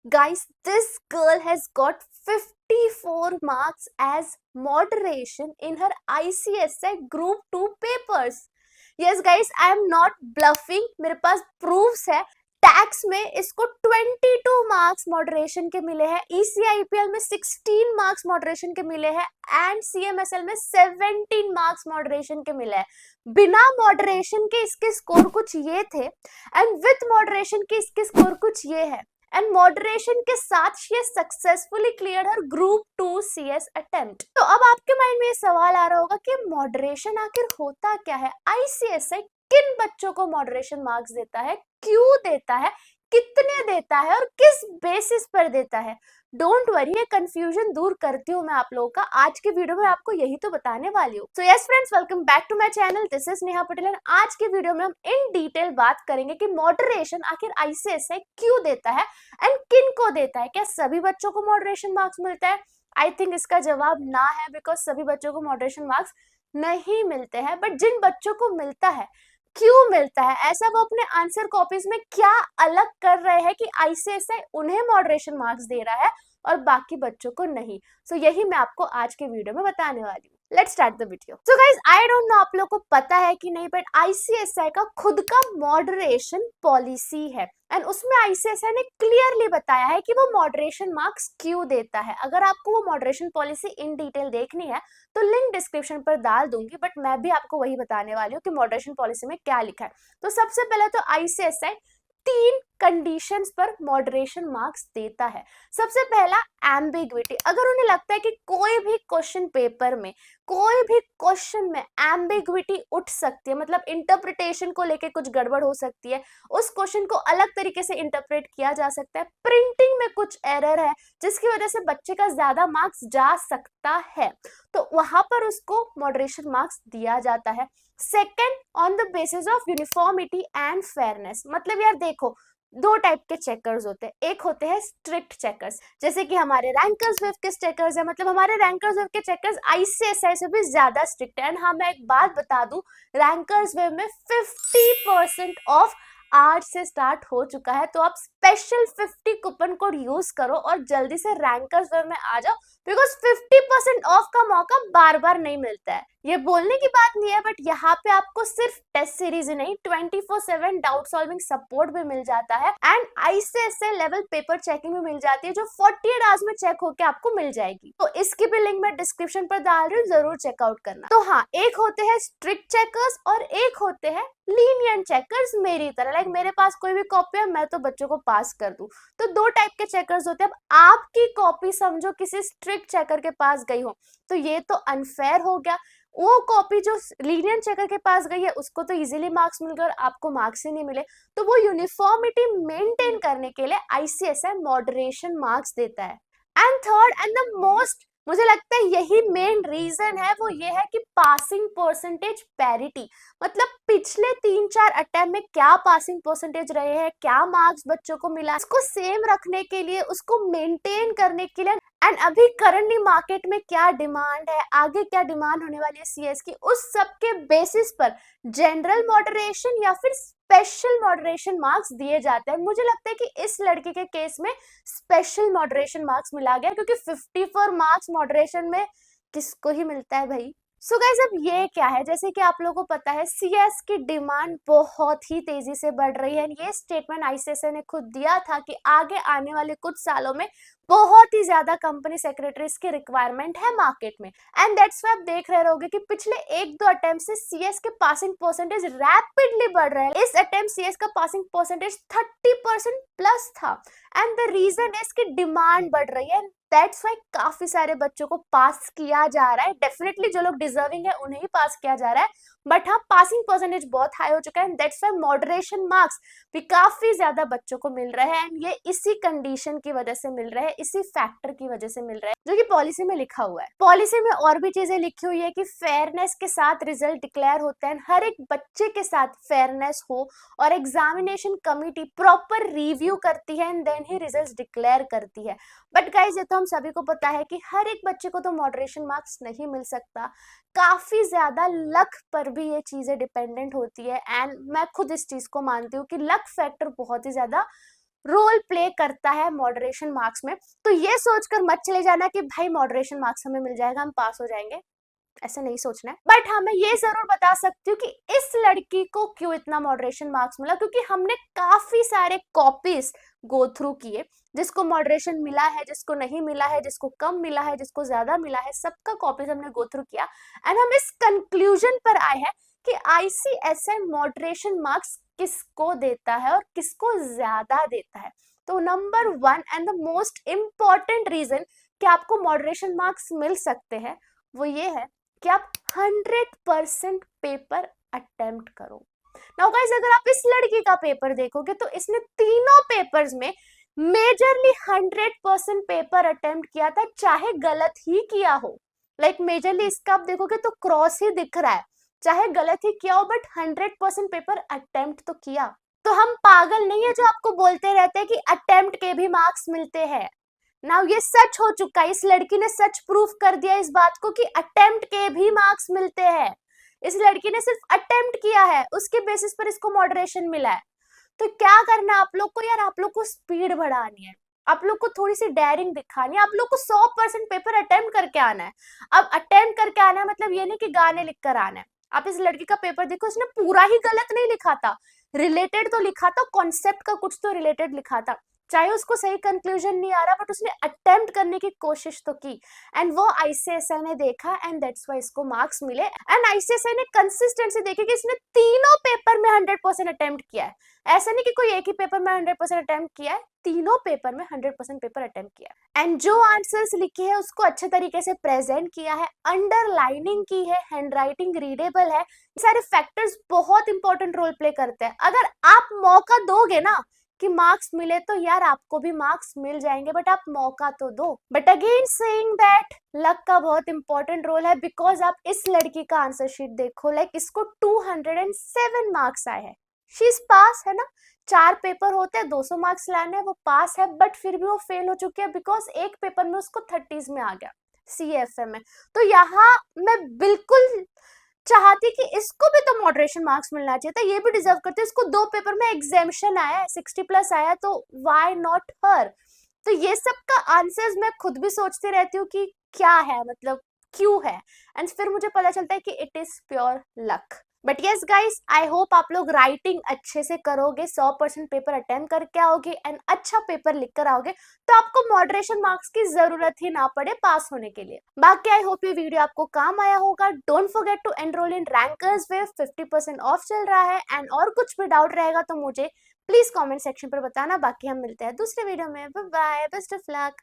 Guys, this girl has got 54 marks as moderation in her ICSI Group 2 papers. Yes guys, I am not bluffing. मेरे पास proofs है. Tax में इसको 22 marks moderation के मिले हैं, ECIPL में 16 मार्क्स मॉडरेशन के मिले हैं एंड CMSL में 17 मार्क्स मॉडरेशन के मिले हैं. बिना मॉडरेशन के इसके स्कोर कुछ ये थे एंड विथ मॉडरेशन के इसके स्कोर कुछ ये है. एंड मॉडरेशन के साथ she successfully clear her group 2 CS attempt. तो अब आपके माइंड में ये सवाल आ रहा होगा कि मॉडरेशन आखिर होता क्या है, ICSI किन बच्चों को मॉडरेशन मार्क्स देता है, क्यों देता है, कितने देता है और किस बेसिस पर देता है. डोंट वरी, ये कंफ्यूजन दूर करती हूँ मैं आप लोगों का. आज के वीडियो में आपको यही तो बताने वाली हूँ. So yes friends, welcome back to my channel. This is Neha Patel and आज के वीडियो में हम इन डिटेल बात करेंगे कि मॉडरेशन आखिर ICSI क्यों देता है एंड किन को देता है. क्या सभी बच्चों को मॉडरेशन मार्क्स मिलता है? आई थिंक इसका जवाब ना है, बिकॉज सभी बच्चों को मॉडरेशन मार्क्स नहीं मिलते हैं. बट जिन बच्चों को मिलता है, क्यों मिलता है, ऐसा वो अपने आंसर कॉपीज में क्या अलग कर रहे हैं कि ICSI उन्हें मॉडरेशन मार्क्स दे रहा है और बाकी बच्चों को नहीं. सो यही मैं आपको आज के वीडियो में बताने वाली हूँ. Let's start the video. So guys, I don't know आप लोगों को पता है कि नहीं, बट ICSI का खुद का मॉडरेशन पॉलिसी है एंड उसमें ICSI ने क्लियरली बताया है कि वो मॉडरेशन मार्क्स क्यों देता है. अगर आपको वो मॉडरेशन पॉलिसी इन डिटेल देखनी है तो लिंक डिस्क्रिप्शन पर डाल दूंगी, बट मैं भी आपको वही बताने वाली हूँ कि मॉडरेशन पॉलिसी में क्या लिखा है. तो सबसे पहले तो ICSI 3 कंडीशंस पर मॉडरेशन मार्क्स देता है. सबसे पहला, एम्बिग्विटी. अगर उन्हें लगता है कि कोई भी क्वेश्चन पेपर में, कोई भी क्वेश्चन में एम्बिग्विटी उठ सकती है, मतलब इंटरप्रिटेशन को लेके कुछ गड़बड़ हो सकती है, उस क्वेश्चन को अलग तरीके से इंटरप्रेट किया जा सकता है, प्रिंटिंग में कुछ एरर है जिसकी वजह से बच्चे का ज्यादा मार्क्स जा सकता है, तो वहां पर उसको मॉडरेशन मार्क्स दिया जाता है. Second, on the basis of uniformity and fairness. मतलब यार देखो, दो टाइप के चेकर्स होते हैं. एक होते हैं स्ट्रिक्ट चेकर्स, जैसे कि हमारे रैंकर्स वेव के चेकर्स है. मतलब हमारे रैंकर्स वेव के चेकर्स ICSI से भी ज्यादा स्ट्रिक्ट है. एंड हाँ, मैं एक बात बता दूं, रैंकर्स वेव में 50% ऑफ आज से स्टार्ट हो चुका है. तो आप स्पेशल 50 कूपन कोड यूज करो और जल्दी से रैंकर्स वेव में आ जाओ, बिकॉज 50% ऑफ का मौका बार बार नहीं मिलता है. ये बोलने की बात नहीं है, बट यहाँ पे आपको सिर्फ टेस्ट सीरीज ही नहीं, 24/7 डाउट सॉल्विंग सपोर्ट भी मिल जाता है and ICSI level paper checking भी मिल जाती है, जो 48 आवर्स में चेक होके आपको मिल जाएगी. तो इसकी भी लिंक मैं डिस्क्रिप्शन पर डाल रही हूँ, जरूर चेकआउट करना. तो हाँ, एक होते हैं स्ट्रिक्ट चेकर्स और एक होते हैं लीनियंट चेकर्स. मेरी तरह, लाइक मेरे पास कोई भी कॉपी है, मैं तो बच्चों को पास कर दूं. तो दो टाइप के चेकर्स होते हैं. अब आपकी कॉपी समझो किसी स्ट्रिक्ट चेकर के पास गई हो, तो ये तो अनफेयर हो गया. वो कॉपी जो लीनियंट चेकर के पास गई है, उसको तो इजीली मार्क्स मिल गए और आपको मार्क्स ही नहीं मिले. तो वो यूनिफॉर्मिटी मेंटेन करने के लिए ICSI मॉडरेशन मार्क्स देता है. And third and the most, मुझे लगता है यही मेन रीजन है, वो ये है कि पासिंग परसेंटेज पैरिटी. मतलब पिछले 3-4 अटेम्प्ट में क्या पासिंग परसेंटेज रहे हैं, क्या मार्क्स बच्चों को मिला, उसको सेम रखने के लिए, उसको मेंटेन करने के लिए, एंड अभी करंटली मार्केट में क्या डिमांड है, आगे क्या डिमांड होने वाली है CS की, उस सब के बेसिस पर जनरल मॉडरेशन या फिर स्पेशल मॉडरेशन मार्क्स दिए जाते हैं. मुझे लगता है कि इस लड़की के केस में स्पेशल मॉडरेशन मार्क्स मिला गया, क्योंकि 54 मार्क्स मॉडरेशन में किसको ही मिलता है भाई. सो गाइस, अब ये क्या है, जैसे कि आप लोगों को पता है CS की डिमांड बहुत ही तेजी से बढ़ रही है. ये स्टेटमेंट ICSI ने खुद दिया था कि आगे आने वाले कुछ सालों में बहुत ही ज्यादा कंपनी सेक्रेटरीज की रिक्वायरमेंट है मार्केट में. एंड दैट्स व्हाई आप देख रहे होगे कि पिछले 1-2 अटेम्प्ट से CS के पासिंग परसेंटेज रैपिडली बढ़ रहे हैं. इस अटेम्प्ट CS का पासिंग परसेंटेज 30% प्लस था. एंड द रीजन इज कि डिमांड बढ़ रही है. दैट्स व्हाई काफी सारे बच्चों को पास किया जा रहा है. डेफिनेटली जो लोग डिजर्विंग है उन्हें ही पास किया जा रहा है, बट हाँ, पासिंग परसेंटेज बहुत हाई हो चुका है. दैट्स व्हाई मॉडरेशन मार्क्स भी काफी ज्यादा बच्चों को मिल रहे हैं. एंड ये इसी कंडीशन की वजह से मिल रहे हैं, इसी फैक्टर की वजह से मिल रहा है, जो कि पॉलिसी में लिखा हुआ है. पॉलिसी में और भी चीजें लिखी हुई है कि फेयरनेस के साथ रिजल्ट डिक्लेयर होते हैं, हर एक बच्चे के साथ फेयरनेस हो, और एग्जामिनेशन कमिटी प्रॉपर रिव्यू करती है एंड देन ही रिजल्ट डिक्लेयर करती है. बट गाइज, ये तो हम सभी को पता है कि हर एक बच्चे को तो मॉडरेशन मार्क्स नहीं मिल सकता. काफी ज्यादा लक पर भी ये चीजें डिपेंडेंट होती है. एंड मैं खुद इस चीज को मानती हूँ कि लक फैक्टर बहुत ही ज्यादा रोल प्ले करता है मॉडरेशन मार्क्स में। तो ये सोचकर मत चले जाना कि भाई मॉडरेशन मार्क्स हमें मिल जाएगा, हम पास हो जाएंगे, ऐसा नहीं सोचना है। बट हाँ, मैं ये जरूर बता सकती हूँ कि इस लड़की को क्यों इतना मॉडरेशन मार्क्स मिला, क्योंकि हमने काफी सारे कॉपीज गो थ्रू किए, जिसको मॉडरेशन मिला है, जिसको नहीं मिला है, जिसको कम मिला है, जिसको ज्यादा मिला है, सबका कॉपीज हमने गो थ्रू किया एंड हम इस कंक्लूजन पर आए हैं कि आईसीएसआई मॉडरेशन मार्क्स किसको देता है और किसको ज्यादा देता है। तो number 1 and the most important reason कि आपको मॉडरेशन मार्क्स मिल सकते हैं वो ये है कि आप 100% पेपर अटेम्प्ट करो। नाउ गाइस, अगर आप इस लड़की का पेपर देखोगे तो इसने तीनों पेपर्स में मेजरली 100% पेपर अटेम्प्ट किया था, चाहे गलत ही किया हो। लाइक मेजरली इसका आप देखोगे तो क्रॉस ही दिख रहा है, चाहे गलत ही किया हो बट 100% पेपर अटेम्प्ट तो किया। तो हम पागल नहीं है जो आपको बोलते रहते हैं कि अटेम्प्ट के भी मार्क्स मिलते हैं। नाउ ये सच हो चुका है, इस लड़की ने सच प्रूफ कर दिया इस बात को कि अटेम्प्ट के भी मार्क्स मिलते हैं। इस लड़की ने सिर्फ अटेम्प्ट किया है, उसके बेसिस पर इसको मॉडरेशन मिला है। तो क्या करना है आप लोग को यार, आप लोग को स्पीड बढ़ानी है, आप लोग को थोड़ी सी डेयरिंग दिखानी है, आप लोग को 100% पेपर अटेम्प्ट करके आना है। अब अटेम्प्ट करके आना है मतलब ये नहीं कि गाने लिख कर आना है। आप इस लड़की का पेपर देखो, इसने पूरा ही गलत नहीं लिखा था, रिलेटेड तो लिखा था, कॉन्सेप्ट का कुछ तो रिलेटेड लिखा था, चाहे उसको सही कंक्लूजन नहीं आ रहा बट उसने अटेम्प्ट करने की कोशिश तो की एंड वो आईसीएसआई ने देखा एंड दैट्स व्हाई इसको मार्क्स मिले। एंड आईसीएसआई ने कंसिस्टेंसी देखी कि इसने तीनों पेपर में 100% अटेम्प्ट किया है। ऐसा नहीं कि कोई एक ही पेपर में 100% अटेम्प्ट किया है, तीनों पेपर में 100% पेपर अटेम्प्ट किया है एंड जो आंसर्स लिखे हैं उसको अच्छे तरीके से प्रेजेंट किया है, अंडरलाइनिंग की है, हैंडराइटिंग रीडेबल है। सारे फैक्टर्स बहुत इंपॉर्टेंट रोल प्ले करते हैं। अगर आप मौका दोगे ना कि मार्क्स मिले तो यार आपको भी मार्क्स मिल जाएंगे, बट आप मौका तो दो। But again saying that luck का बहुत इंपॉर्टेंट रोल है, बिकॉज आप इस लड़की का आंसर शीट देखो, लाइक इसको 207 मार्क्स आए हैं, शी इज पास है ना। 4 पेपर होते हैं, 200 मार्क्स लाने हैं, वो पास है, बट फिर भी वो फेल हो चुकी है बिकॉज एक पेपर में उसको 30s में आ गया CFM में। तो यहाँ मैं बिल्कुल चाहती कि इसको भी तो मॉडरेशन मार्क्स मिलना चाहिए था, ये भी डिजर्व करते। इसको 2 पेपर में एग्जामिशन आया है, 60+ आया, तो व्हाई नॉट हर। तो ये सब का आंसर्स मैं खुद भी सोचती रहती हूँ कि क्या है, मतलब क्यों है, एंड फिर मुझे पता चलता है कि it is pure luck. But yes guys, I hope आप लोग राइटिंग अच्छे से करोगे, 100% पेपर अटेम्प्ट करके आओगे एंड अच्छा पेपर लिख कर आओगे, तो आपको मॉडरेशन मार्क्स की जरूरत ही ना पड़े पास होने के लिए। बाकी आई होप ये वीडियो आपको काम आया होगा। Don't forget to enrol in Rankers Wave, 50% off चल रहा है एंड और कुछ भी डाउट रहेगा तो मुझे प्लीज कमेंट सेक्शन पर बताना। बाकी हम मिलते हैं दूसरे वीडियो में, bye bye, best of luck.